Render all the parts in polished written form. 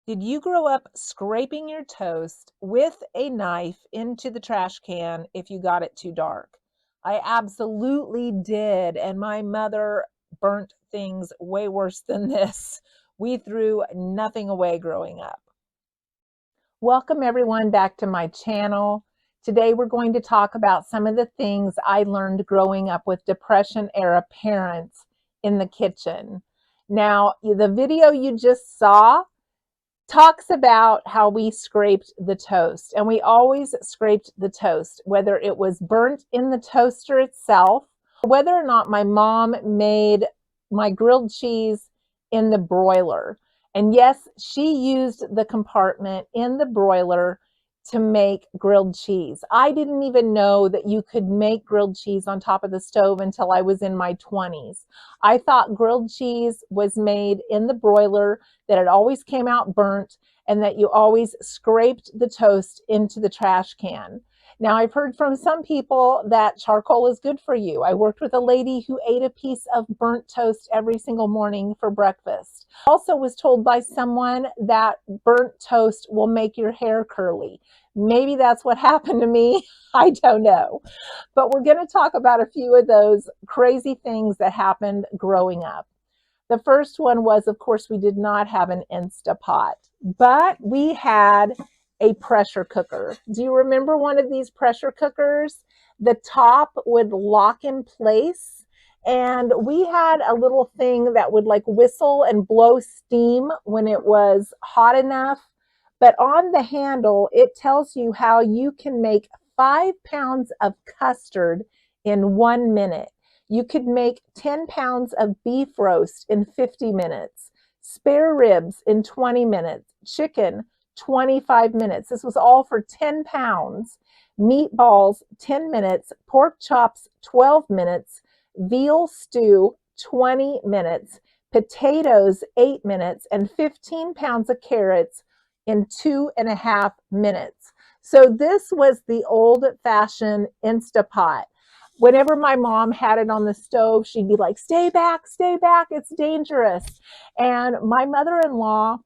Did you grow up scraping your toast with a knife into the trash can if you got it too dark? I absolutely did, and my mother burnt things way worse than this. We threw nothing away growing up. Welcome everyone back to my channel. Today we're going to talk about some of the things I learned growing up with Depression era parents in the kitchen. Now, the video you just saw talks about how we scraped the toast, and we always scraped the toast, whether it was burnt in the toaster itself, whether or not my mom made my grilled cheese in the broiler. And yes, she used the compartment in the broiler to make grilled cheese. I didn't even know that you could make grilled cheese on top of the stove until I was in my 20s. I thought grilled cheese was made in the broiler, that it always came out burnt, and that you always scraped the toast into the trash can. Now, I've heard from some people that charcoal is good for you. I worked with a lady who ate a piece of burnt toast every single morning for breakfast. Also was told by someone that burnt toast will make your hair curly. Maybe that's what happened to me. I don't know. But we're going to talk about a few of those crazy things that happened growing up. The first one was, of course, we did not have an Instapot, but we had a pressure cooker. Do you remember one of these pressure cookers? The top would lock in place, and we had a little thing that would like whistle and blow steam when it was hot enough. But on the handle, it tells you how you can make 5 pounds of custard in 1 minute. You could make 10 pounds of beef roast in 50 minutes, spare ribs in 20 minutes, chicken 25 minutes. This was all for 10 pounds. Meatballs 10 minutes, pork chops 12 minutes, veal stew 20 minutes, potatoes 8 minutes, and 15 pounds of carrots in 2.5 minutes. So this was the old-fashioned Instapot. Whenever my mom had it on the stove, she'd be like, stay back, it's dangerous. And my mother-in-law,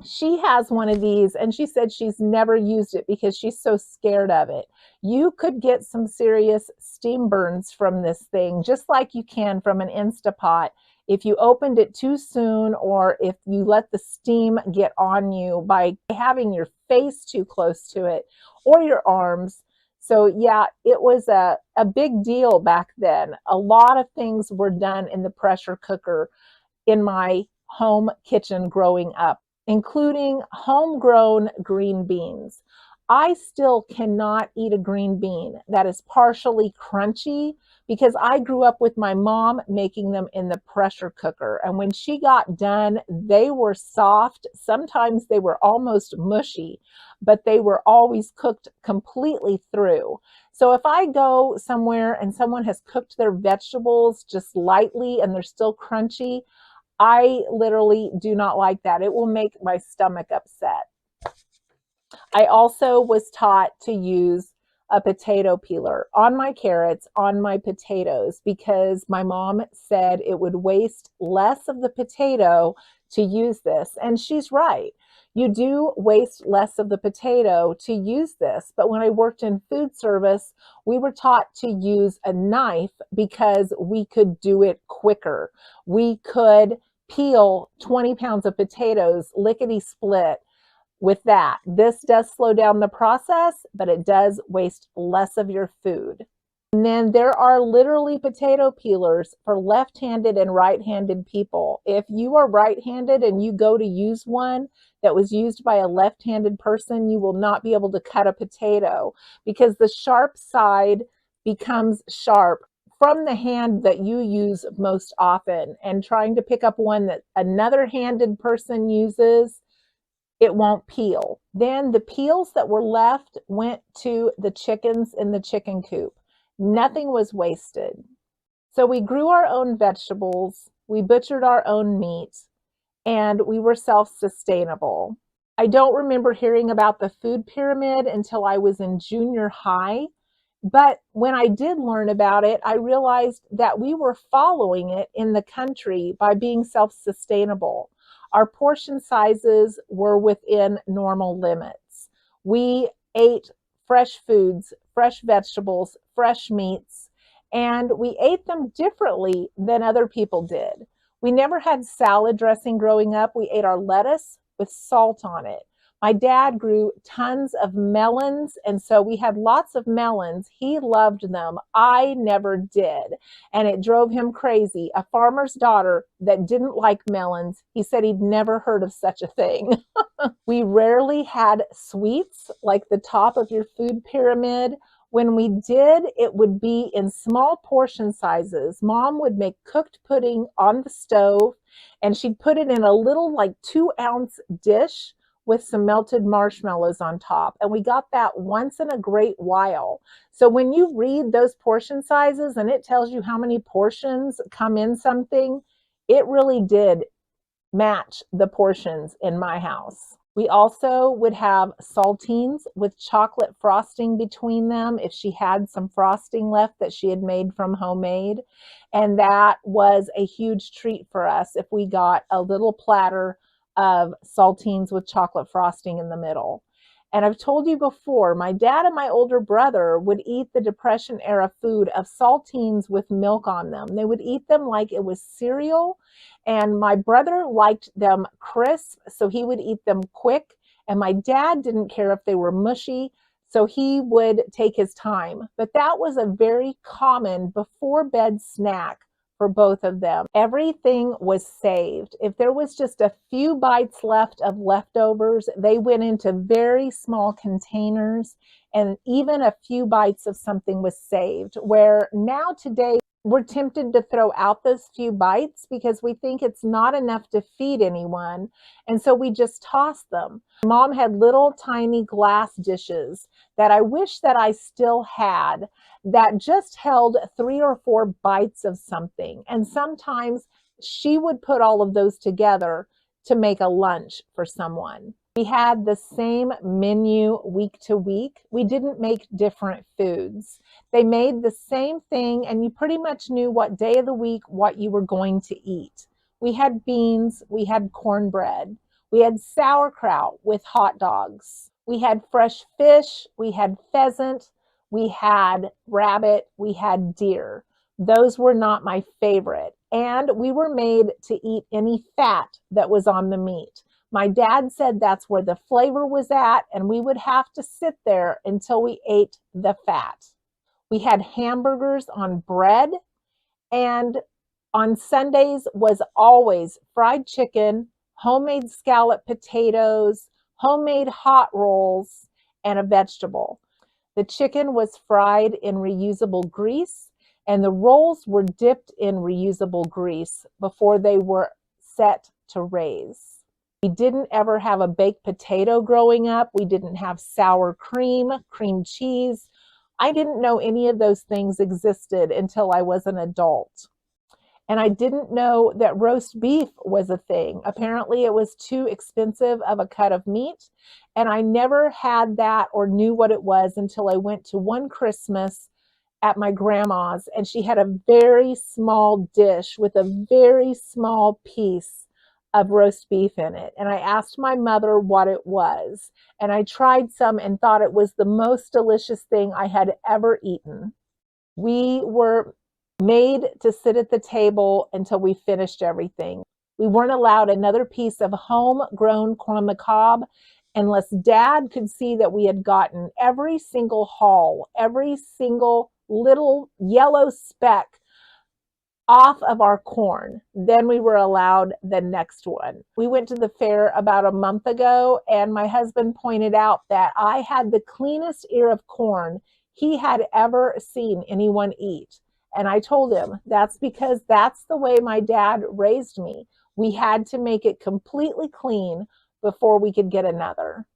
she has one of these, and she said she's never used it because she's so scared of it. You could get some serious steam burns from this thing, just like you can from an Instapot if you opened it too soon, or if you let the steam get on you by having your face too close to it, or your arms. So yeah, it was a big deal back then. A lot of things were done in the pressure cooker in my home kitchen growing up, including homegrown green beans. I still cannot eat a green bean that is partially crunchy because I grew up with my mom making them in the pressure cooker. And when she got done, they were soft. Sometimes they were almost mushy, but they were always cooked completely through. So if I go somewhere and someone has cooked their vegetables just lightly and they're still crunchy, I literally do not like that. It will make my stomach upset. I also was taught to use a potato peeler on my carrots, on my potatoes, because my mom said it would waste less of the potato to use this. And she's right. You do waste less of the potato to use this. But when I worked in food service, we were taught to use a knife because we could do it quicker. We could peel 20 pounds of potatoes lickety split with that. This does slow down the process, but it does waste less of your food. And then there are literally potato peelers for left-handed and right-handed people. If you are right-handed and you go to use one that was used by a left-handed person, you will not be able to cut a potato because the sharp side becomes sharp from the hand that you use most often. And trying to pick up one that another handed person uses, it won't peel. Then the peels that were left went to the chickens in the chicken coop. Nothing was wasted. So we grew our own vegetables, we butchered our own meat, and we were self-sustainable. I don't remember hearing about the food pyramid until I was in junior high, but when I did learn about it, I realized that we were following it in the country by being self-sustainable. Our portion sizes were within normal limits. We ate fresh foods, fresh vegetables, fresh meats, and we ate them differently than other people did. We never had salad dressing growing up. We ate our lettuce with salt on it. My dad grew tons of melons, and so we had lots of melons. He loved them. I never did, and it drove him crazy. A farmer's daughter that didn't like melons, he said he'd never heard of such a thing. We rarely had sweets like the top of your food pyramid. When we did, it would be in small portion sizes. Mom would make cooked pudding on the stove, and she'd put it in a little like 2-ounce dish with some melted marshmallows on top. And we got that once in a great while. So when you read those portion sizes and it tells you how many portions come in something, it really did match the portions in my house. We also would have saltines with chocolate frosting between them if she had some frosting left that she had made from homemade. And that was a huge treat for us if we got a little platter of saltines with chocolate frosting in the middle. And I've told you before, my dad and my older brother would eat the Depression era food of saltines with milk on them. They would eat them like it was cereal. And my brother liked them crisp, so he would eat them quick. And my dad didn't care if they were mushy, so he would take his time. But that was a very common before bed snack for both of them. Everything was saved. If there was just a few bites left of leftovers, they went into very small containers, and even a few bites of something was saved. Where now today, we're tempted to throw out those few bites because we think it's not enough to feed anyone, and so we just toss them. Mom had little tiny glass dishes that I wish that I still had that just held 3 or 4 bites of something, and sometimes she would put all of those together to make a lunch for someone. We had the same menu week to week. We didn't make different foods. They made the same thing, and you pretty much knew what day of the week what you were going to eat. We had beans, we had cornbread, we had sauerkraut with hot dogs, we had fresh fish, we had pheasant, we had rabbit, we had deer. Those were not my favorite. And we were made to eat any fat that was on the meat. My dad said that's where the flavor was at, and we would have to sit there until we ate the fat. We had hamburgers on bread, and on Sundays was always fried chicken, homemade scalloped potatoes, homemade hot rolls, and a vegetable. The chicken was fried in reusable grease, and the rolls were dipped in reusable grease before they were set to raise. We didn't ever have a baked potato growing up. We didn't have sour cream, cream cheese. I didn't know any of those things existed until I was an adult. And I didn't know that roast beef was a thing. Apparently, it was too expensive of a cut of meat. And I never had that or knew what it was until I went to one Christmas at my grandma's, and she had a very small dish with a very small piece of roast beef in it. And I asked my mother what it was. And I tried some and thought it was the most delicious thing I had ever eaten. We were made to sit at the table until we finished everything. We weren't allowed another piece of homegrown corn on the cob unless Dad could see that we had gotten every single hull, every single little yellow speck off of our corn. Then we were allowed the next one. We went to the fair about a month ago, and my husband pointed out that I had the cleanest ear of corn he had ever seen anyone eat. And I told him that's because that's the way my dad raised me. We had to make it completely clean before we could get another.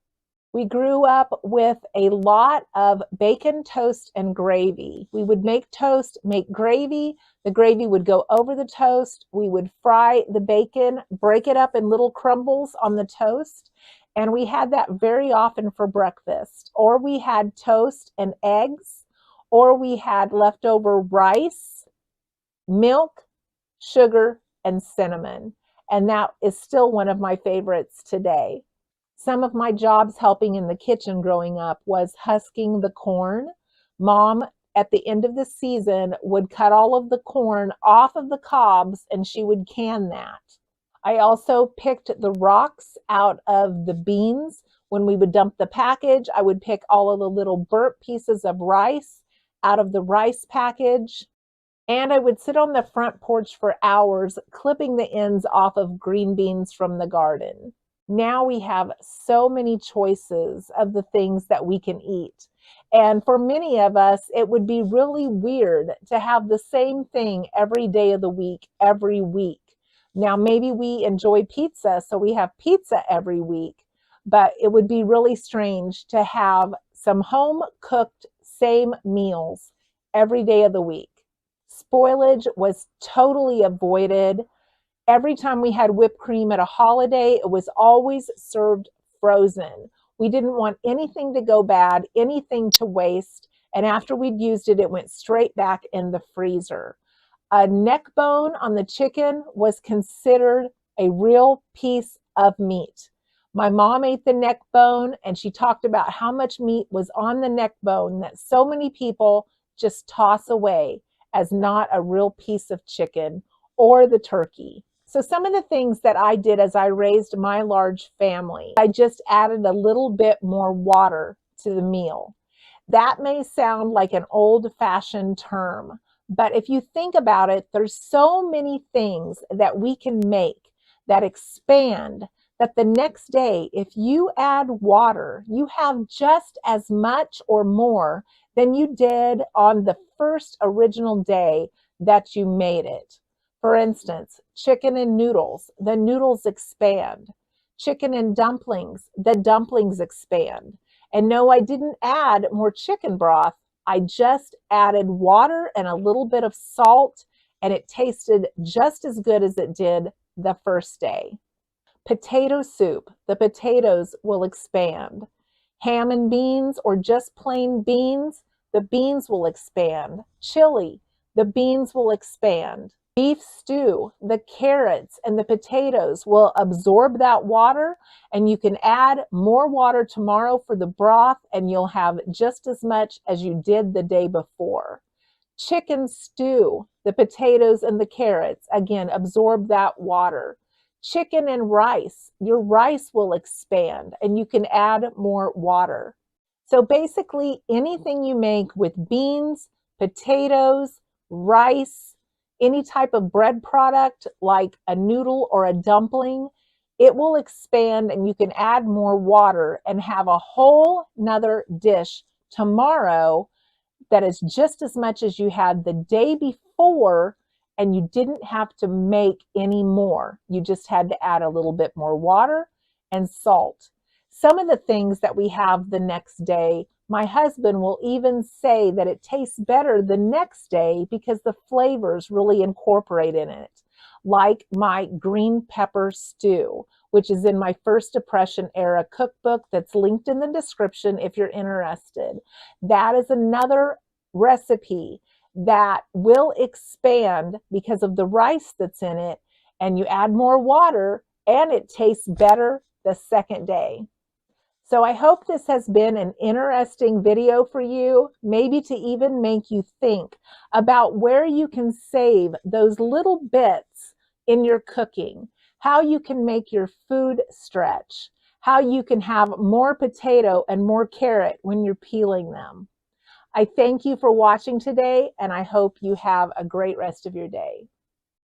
We grew up with a lot of bacon, toast, and gravy. We would make toast, make gravy. The gravy would go over the toast. We would fry the bacon, break it up in little crumbles on the toast. And we had that very often for breakfast. Or we had toast and eggs, or we had leftover rice, milk, sugar, and cinnamon. and that is still one of my favorites today. Some of my jobs helping in the kitchen growing up was husking the corn. Mom, at the end of the season, would cut all of the corn off of the cobs and she would can that. I also picked the rocks out of the beans. When we would dump the package, I would pick all of the little burnt pieces of rice out of the rice package. And I would sit on the front porch for hours clipping the ends off of green beans from the garden. Now we have so many choices of the things that we can eat. And for many of us, it would be really weird to have the same thing every day of the week, every week. Now, maybe we enjoy pizza, so we have pizza every week, but it would be really strange to have some home-cooked same meals every day of the week. Spoilage was totally avoided. Every time we had whipped cream at a holiday, it was always served frozen. We didn't want anything to go bad, anything to waste, and after we'd used it, it went straight back in the freezer. A neck bone on the chicken was considered a real piece of meat. My mom ate the neck bone, and she talked about how much meat was on the neck bone that so many people just toss away as not a real piece of chicken or the turkey. So some of the things that I did as I raised my large family, I just added a little bit more water to the meal. That may sound like an old-fashioned term, but if you think about it, there's so many things that we can make that expand that the next day, if you add water, you have just as much or more than you did on the first original day that you made it. For instance, chicken and noodles, the noodles expand. Chicken and dumplings, the dumplings expand. And no, I didn't add more chicken broth. I just added water and a little bit of salt, and it tasted just as good as it did the first day. Potato soup, the potatoes will expand. Ham and beans or just plain beans, the beans will expand. Chili, the beans will expand. Beef stew, the carrots and the potatoes will absorb that water, and you can add more water tomorrow for the broth and you'll have just as much as you did the day before. Chicken stew, the potatoes and the carrots, again, absorb that water. Chicken and rice, your rice will expand and you can add more water. So basically anything you make with beans, potatoes, rice, any type of bread product like a noodle or a dumpling, it will expand and you can add more water and have a whole nother dish tomorrow that is just as much as you had the day before, and you didn't have to make any more. You just had to add a little bit more water and salt. Some of the things that we have the next day, my husband will even say that it tastes better the next day because the flavors really incorporate in it. Like my green pepper stew, which is in my First Depression era cookbook that's linked in the description if you're interested. That is another recipe that will expand because of the rice that's in it, and you add more water and it tastes better the second day. So I hope this has been an interesting video for you, maybe to even make you think about where you can save those little bits in your cooking, how you can make your food stretch, how you can have more potato and more carrot when you're peeling them. I thank you for watching today, and I hope you have a great rest of your day.